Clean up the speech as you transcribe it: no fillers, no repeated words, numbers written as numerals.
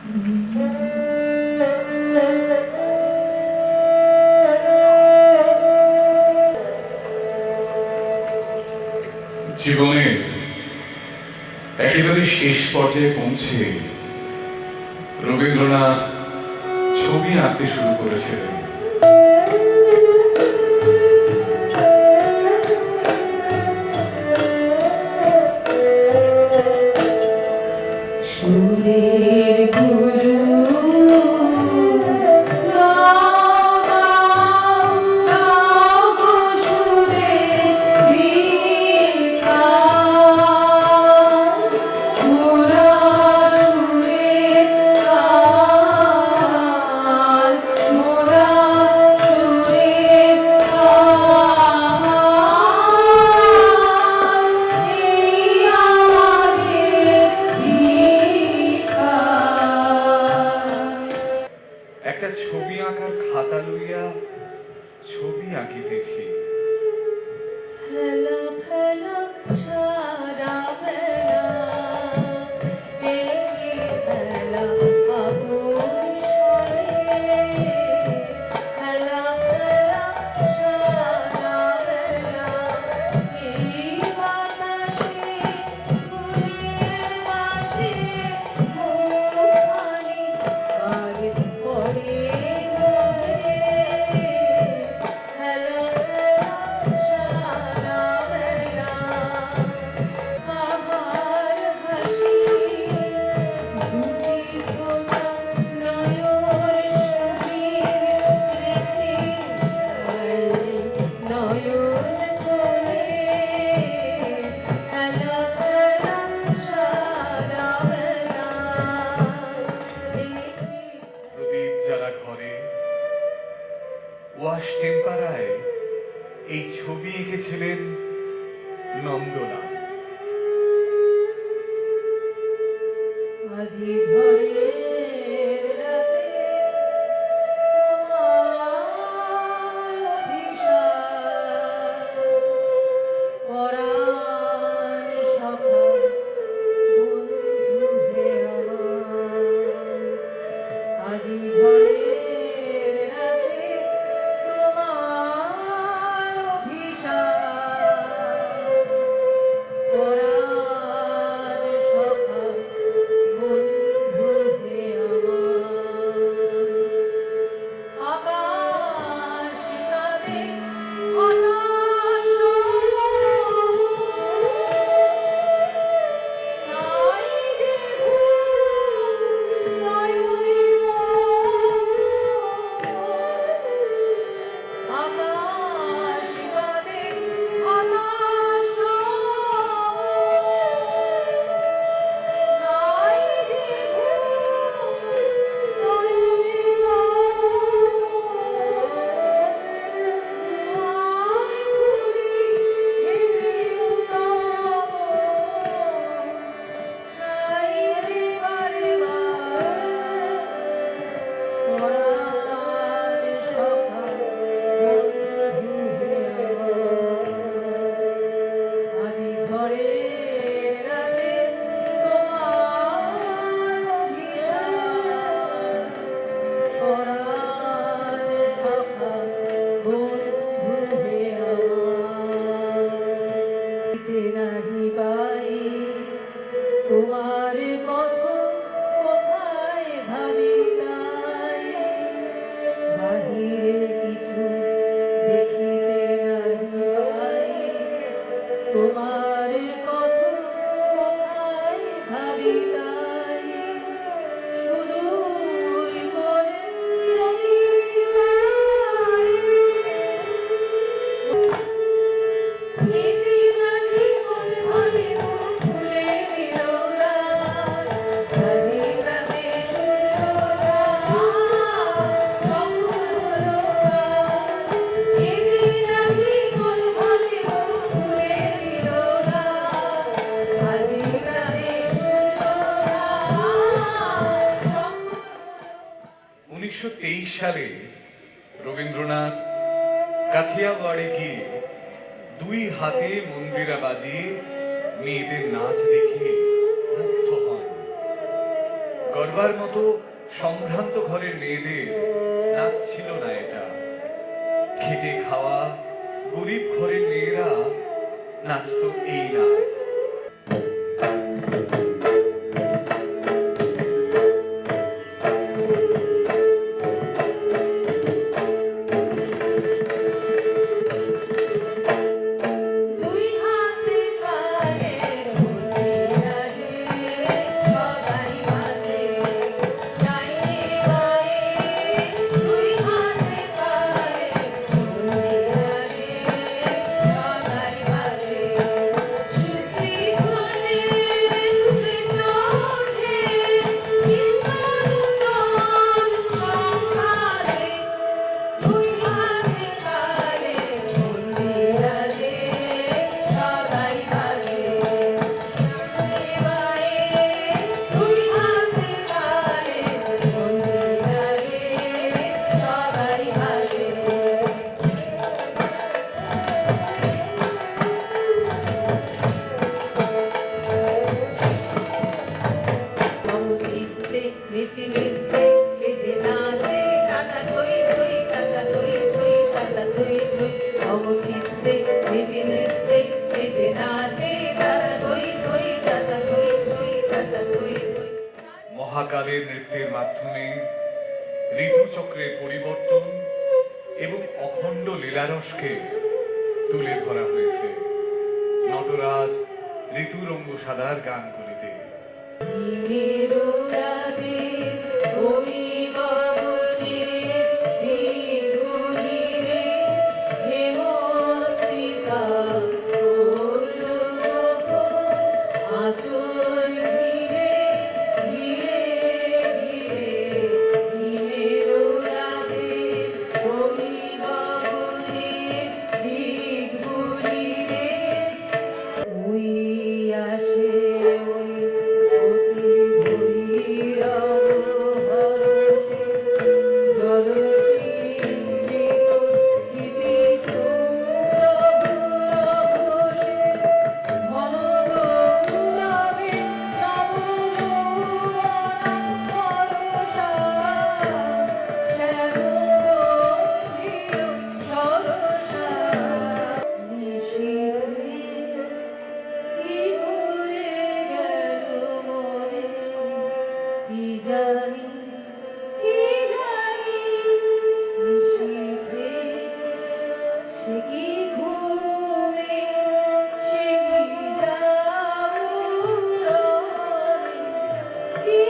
জীবনে একেবারে শেষ পর্যায়ে পৌঁছে রবীন্দ্রনাথ ছবি আঁকতে শুরু করেছিলেন। একটা ছবি আঁকার খাতা লইয়া ছবি আঁকিতেছি। ওয়াশ টেম্পারায় এই ছবি এঁকেছিলেন নন্দলাল। আজি ঝরে তোমার কথা কোথায় ভাবি তাই বাহিরে কিছু দেখিতে নাহি পাই তোমার কথা কোথায় ভাবি তাই সুদূর মনে সালে রবীন্দ্রনাথ কাথিয়াওয়াড়ে গিয়ে দুই হাতে মন্দিরা বাজিয়ে মেয়েদের নাচ দেখে মুগ্ধ হন। গর্ব বলবার মতো সম্ভ্রান্ত ঘরের মেয়েদের নাচ ছিল না এটা। খেটে খাওয়া গরিব ঘরের মেয়েরা নাচতো এই নাচ। দুই হাতে কালে মন্দিরাজে সদাই বাজে ডাইনে বায়ে দুই হাতে কালে মন্দিরাজে সদাই বাজে শুক্তি চলে কৃষ্ণ ওঠে কীর্তন সংঘাতে দুই হাতে কালে মন্দিরাজে সদাই বাজে বায়ে দুই হাতে কালে মন্দিরাজে সদাই বাজে মম চিত্তে নীতি নৃত্যে এ যে নাচে টাটা থই থই টাটা থই থই টাটা থই থই মম চিত্তে নীতি নৃত্যে এ যে নাচে টাটা থই থই টাটা থই থই টাটা থই থই মহাকালের নৃত্যের মাধ্যমে ঋতুচক্রের পরিবর্তন এবং অখণ্ড লীলারসকে তুলে ধরা হয়েছে নটরাজ ঋতুরঙ্গ সাদার গান করিতে। নিরুরাতে ওই গগনে বিধুলিরে হেমন্তিকা করল গোপন আঁচল ঘিরে ঘিরে ঘিরে নিরুরাতে ওই গগনে বিধুলিরে ওই আসে ওই অতি ভৈরব হরষে জলসিঞ্চিত গীতি সুরভুরভূষে মনোগৌরবে নবযৌবনং পরশা শ্যামগম্ভীর সরসা নিশীথে কি হয়ে গেল মনে কি জানি নিশীথে সে কি ঘুমে সে কি জাগরণে কি